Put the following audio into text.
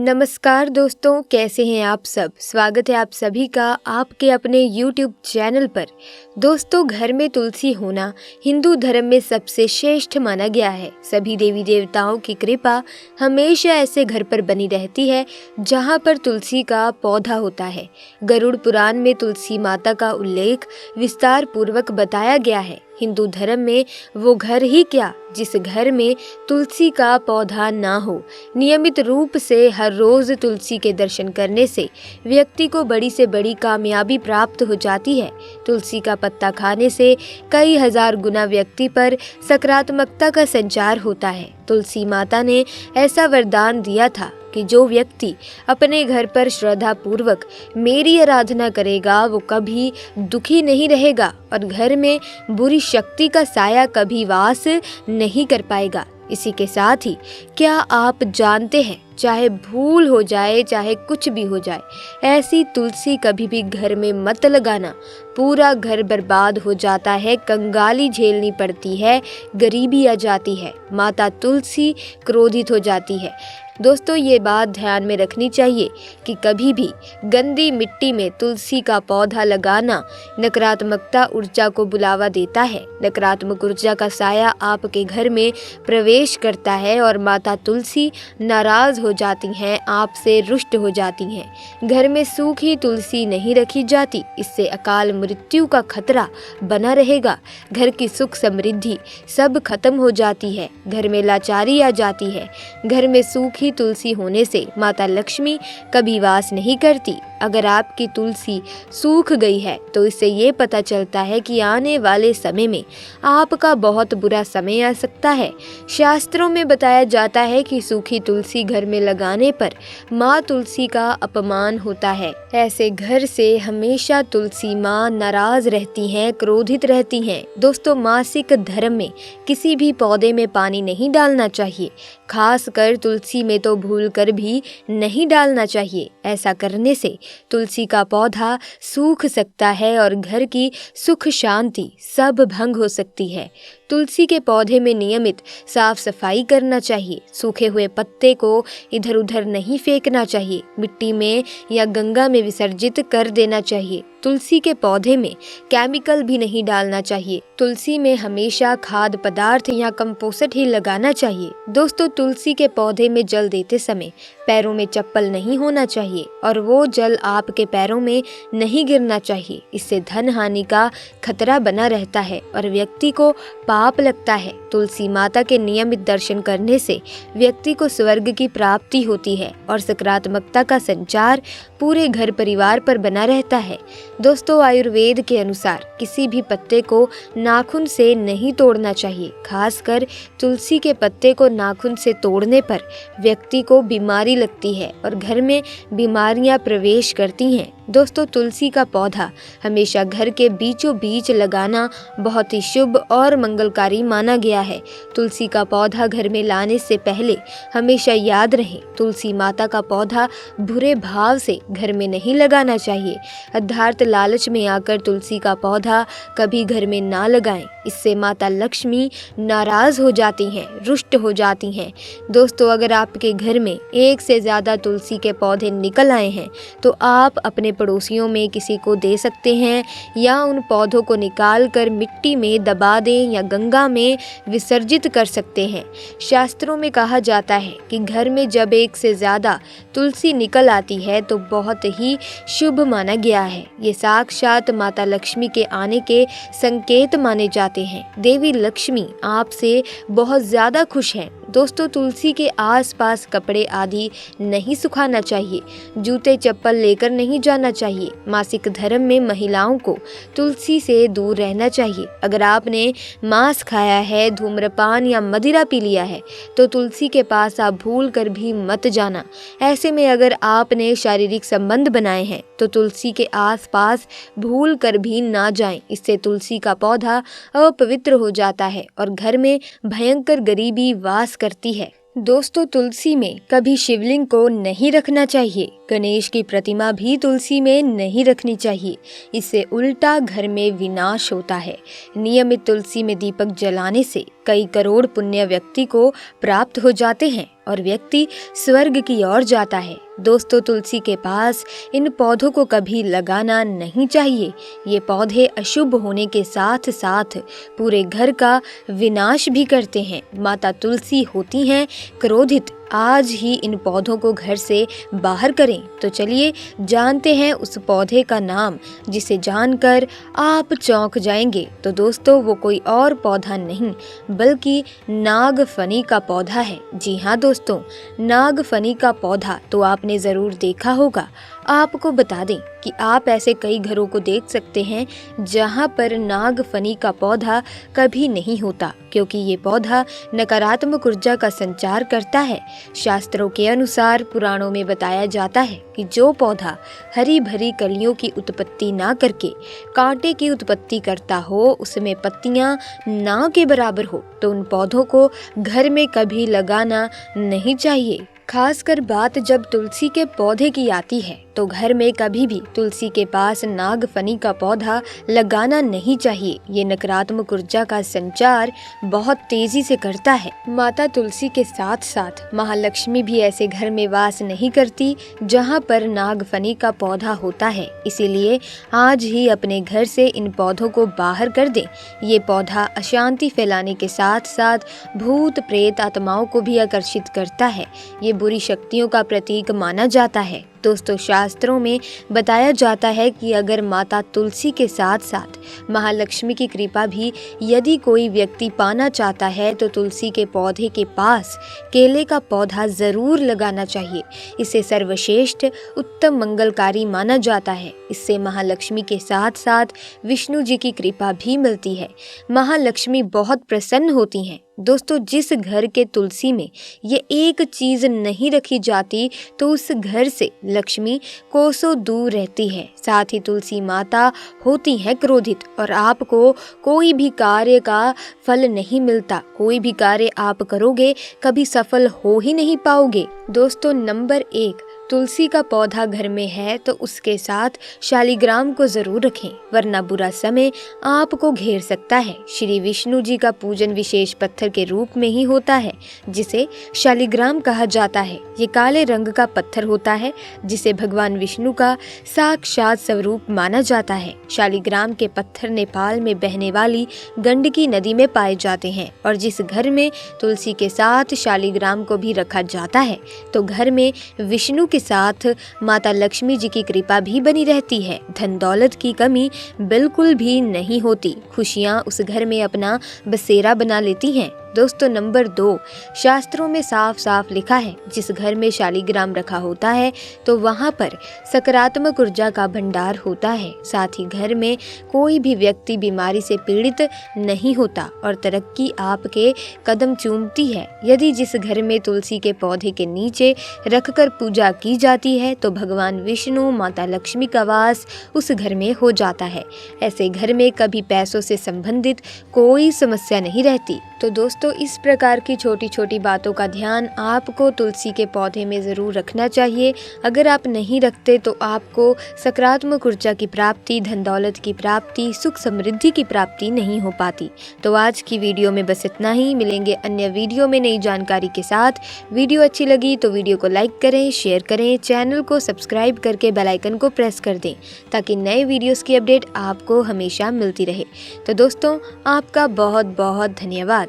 नमस्कार दोस्तों, कैसे हैं आप सब। स्वागत है आप सभी का आपके अपने YouTube चैनल पर। दोस्तों, घर में तुलसी होना हिंदू धर्म में सबसे श्रेष्ठ माना गया है। सभी देवी देवताओं की कृपा हमेशा ऐसे घर पर बनी रहती है जहाँ पर तुलसी का पौधा होता है। गरुड़ पुराण में तुलसी माता का उल्लेख विस्तार पूर्वक बताया गया है। हिंदू धर्म में वो घर ही क्या जिस घर में तुलसी का पौधा ना हो। नियमित रूप से हर रोज तुलसी के दर्शन करने से व्यक्ति को बड़ी से बड़ी कामयाबी प्राप्त हो जाती है। तुलसी का पत्ता खाने से कई हजार गुना व्यक्ति पर सकारात्मकता का संचार होता है। तुलसी माता ने ऐसा वरदान दिया था कि जो व्यक्ति अपने घर पर श्रद्धा पूर्वक मेरी आराधना करेगा वो कभी दुखी नहीं रहेगा और घर में बुरी शक्ति का साया कभी वास नहीं कर पाएगा। इसी के साथ ही क्या आप जानते हैं, चाहे भूल हो जाए चाहे कुछ भी हो जाए, ऐसी तुलसी कभी भी घर में मत लगाना। पूरा घर बर्बाद हो जाता है, कंगाली झेलनी पड़ती है, गरीबी आ जाती है, माता तुलसी क्रोधित हो जाती है। दोस्तों, ये बात ध्यान में रखनी चाहिए कि कभी भी गंदी मिट्टी में तुलसी का पौधा लगाना नकारात्मकता ऊर्जा को बुलावा देता है। नकारात्मक ऊर्जा का साया आपके घर में प्रवेश करता है और माता तुलसी नाराज हो जाती हैं, आपसे रुष्ट हो जाती हैं। घर में सूखी तुलसी नहीं रखी जाती, इससे अकाल मृत्यु का खतरा बना रहेगा। घर की सुख समृद्धि सब खत्म हो जाती है, घर में लाचारी आ जाती है। घर में सूखी तुलसी होने से माता लक्ष्मी कभी वास नहीं करती। अगर आपकी तुलसी सूख गई है तो इससे ये पता चलता है कि आने वाले समय में आपका बहुत बुरा समय आ सकता है। शास्त्रों में बताया जाता है कि सूखी तुलसी घर में लगाने पर माँ तुलसी का अपमान होता है। ऐसे घर से हमेशा तुलसी माँ नाराज रहती हैं, क्रोधित रहती हैं। दोस्तों, मासिक धर्म में किसी भी पौधे में पानी नहीं डालना चाहिए, खास कर तुलसी में तो भूल कर भी नहीं डालना चाहिए। ऐसा करने से तुलसी का पौधा सूख सकता है और घर की सुख शांति सब भंग हो सकती है। तुलसी के पौधे में नियमित साफ सफाई करना चाहिए। सूखे हुए पत्ते को इधर उधर नहीं फेंकना चाहिए, मिट्टी में या गंगा में विसर्जित कर देना चाहिए। तुलसी के पौधे में केमिकल भी नहीं डालना चाहिए। तुलसी में हमेशा खाद पदार्थ या कंपोस्ट ही लगाना चाहिए। दोस्तों, तुलसी के पौधे में जल देते समय पैरों में चप्पल नहीं होना चाहिए और वो जल आपके पैरों में नहीं गिरना चाहिए। इससे धन हानि का खतरा बना रहता है और व्यक्ति को पाप लगता है। तुलसी माता के नियमित दर्शन करने से व्यक्ति को स्वर्ग की प्राप्ति होती है और सकारात्मकता का संचार पूरे घर परिवार पर बना रहता है। दोस्तों, आयुर्वेद के अनुसार किसी भी पत्ते को नाखून से नहीं तोड़ना चाहिए। खासकर तुलसी के पत्ते को नाखून से तोड़ने पर व्यक्ति को बीमारी लगती है और घर में बीमारियां प्रवेश करती हैं। दोस्तों, तुलसी का पौधा हमेशा घर के बीचों बीच लगाना बहुत ही शुभ और मंगलकारी माना गया है। तुलसी का पौधा घर में लाने से पहले हमेशा याद रहे, तुलसी माता का पौधा बुरे भाव से घर में नहीं लगाना चाहिए। अर्थात लालच में आकर तुलसी का पौधा कभी घर में ना लगाएं, इससे माता लक्ष्मी नाराज हो जाती हैं, रुष्ट हो जाती हैं। दोस्तों, अगर आपके घर में एक से ज्यादा तुलसी के पौधे निकल आए हैं तो आप अपने पड़ोसियों में किसी को दे सकते हैं या उन पौधों को निकाल कर मिट्टी में दबा दें या गंगा में विसर्जित कर सकते हैं। शास्त्रों में कहा जाता है कि घर में जब एक से ज्यादा तुलसी निकल आती है तो बहुत ही शुभ माना गया है। ये साक्षात माता लक्ष्मी के आने के संकेत माने जाते हैं। देवी लक्ष्मी आपसे बहुत ज्यादा खुश हैं। दोस्तों, तुलसी के आसपास कपड़े आदि नहीं सुखाना चाहिए, जूते चप्पल लेकर नहीं जाना चाहिए। मासिक धर्म में महिलाओं को तुलसी से दूर रहना चाहिए। अगर आपने मांस खाया है, धूम्रपान या मदिरा पी लिया है तो तुलसी के पास आप भूल कर भी मत जाना। ऐसे में अगर आपने शारीरिक संबंध बनाए हैं तो तुलसी के आसपास भूल कर भी ना जाएं। इससे तुलसी का पौधा अपवित्र हो जाता है और घर में भयंकर गरीबी वास करती है। दोस्तों, तुलसी में कभी शिवलिंग को नहीं रखना चाहिए। गणेश की प्रतिमा भी तुलसी में नहीं रखनी चाहिए, इससे उल्टा घर में विनाश होता है। नियमित तुलसी में दीपक जलाने से कई करोड़ पुण्य व्यक्ति को प्राप्त हो जाते हैं और व्यक्ति स्वर्ग की ओर जाता है। दोस्तों, तुलसी के पास इन पौधों को कभी लगाना नहीं चाहिए। ये पौधे अशुभ होने के साथ साथ पूरे घर का विनाश भी करते हैं। माता तुलसी होती हैं क्रोधित। आज ही इन पौधों को घर से बाहर करें। तो चलिए जानते हैं उस पौधे का नाम, जिसे जानकर आप चौंक जाएंगे। तो दोस्तों, वो कोई और पौधा नहीं बल्कि नागफनी का पौधा है। जी हाँ दोस्तों, नागफनी का पौधा तो आपने ज़रूर देखा होगा। आपको बता दें कि आप ऐसे कई घरों को देख सकते हैं जहां पर नागफनी का पौधा कभी नहीं होता, क्योंकि ये पौधा नकारात्मक ऊर्जा का संचार करता है। शास्त्रों के अनुसार पुराणों में बताया जाता है कि जो पौधा हरी भरी कलियों की उत्पत्ति ना करके कांटे की उत्पत्ति करता हो, उसमें पत्तियां ना के बराबर हो, तो उन पौधों को घर में कभी लगाना नहीं चाहिए। खासकर बात जब तुलसी के पौधे की आती है तो घर में कभी भी तुलसी के पास नागफनी का पौधा लगाना नहीं चाहिए। ये नकारात्मक ऊर्जा का संचार बहुत तेजी से करता है। माता तुलसी के साथ साथ महालक्ष्मी भी ऐसे घर में वास नहीं करती जहां पर नागफनी का पौधा होता है। इसीलिए आज ही अपने घर से इन पौधों को बाहर कर दें। ये पौधा अशांति फैलाने के साथ साथ भूत प्रेत आत्माओं को भी आकर्षित करता है। ये बुरी शक्तियों का प्रतीक माना जाता है। दोस्तों, शास्त्रों में बताया जाता है कि अगर माता तुलसी के साथ साथ महालक्ष्मी की कृपा भी यदि कोई व्यक्ति पाना चाहता है तो तुलसी के पौधे के पास केले का पौधा जरूर लगाना चाहिए। इसे सर्वश्रेष्ठ उत्तम मंगलकारी माना जाता है। इससे महालक्ष्मी के साथ साथ विष्णु जी की कृपा भी मिलती है। महालक्ष्मी बहुत प्रसन्न होती हैं। दोस्तों, जिस घर के तुलसी में ये एक चीज नहीं रखी जाती तो उस घर से लक्ष्मी कोसों दूर रहती है। साथ ही तुलसी माता होती है क्रोधित और आपको कोई भी कार्य का फल नहीं मिलता। कोई भी कार्य आप करोगे कभी सफल हो ही नहीं पाओगे। दोस्तों, नंबर 1, तुलसी का पौधा घर में है तो उसके साथ शालिग्राम को जरूर रखें, वरना बुरा समय आपको घेर सकता है। श्री विष्णु जी का पूजन विशेष पत्थर के रूप में ही होता है, जिसे शालिग्राम कहा जाता है। ये काले रंग का पत्थर होता है जिसे भगवान विष्णु का साक्षात स्वरूप माना जाता है। शालिग्राम के पत्थर नेपाल में बहने वाली गंडकी नदी में पाए जाते हैं और जिस घर में तुलसी के साथ शालिग्राम को भी रखा जाता है तो घर में विष्णु के साथ माता लक्ष्मी जी की कृपा भी बनी रहती है। धन दौलत की कमी बिल्कुल भी नहीं होती। खुशियां उस घर में अपना बसेरा बना लेती हैं। दोस्तों, नंबर 2, शास्त्रों में साफ साफ लिखा है जिस घर में शालिग्राम रखा होता है तो वहां पर सकारात्मक ऊर्जा का भंडार होता है। साथ ही घर में कोई भी व्यक्ति बीमारी से पीड़ित नहीं होता और तरक्की आपके कदम चूमती है। यदि जिस घर में तुलसी के पौधे के नीचे रखकर पूजा की जाती है तो भगवान विष्णु माता लक्ष्मी का वास उस घर में हो जाता है। ऐसे घर में कभी पैसों से संबंधित कोई समस्या नहीं रहती। तो दोस्तों, इस प्रकार की छोटी छोटी बातों का ध्यान आपको तुलसी के पौधे में ज़रूर रखना चाहिए। अगर आप नहीं रखते तो आपको सकारात्मक ऊर्जा की प्राप्ति, धन दौलत की प्राप्ति, सुख समृद्धि की प्राप्ति नहीं हो पाती। तो आज की वीडियो में बस इतना ही। मिलेंगे अन्य वीडियो में नई जानकारी के साथ। वीडियो अच्छी लगी तो वीडियो को लाइक करें, शेयर करें, चैनल को सब्सक्राइब करके बेल आइकन को प्रेस कर दें ताकि नए वीडियोस की अपडेट आपको हमेशा मिलती रहे। तो दोस्तों, आपका बहुत बहुत धन्यवाद।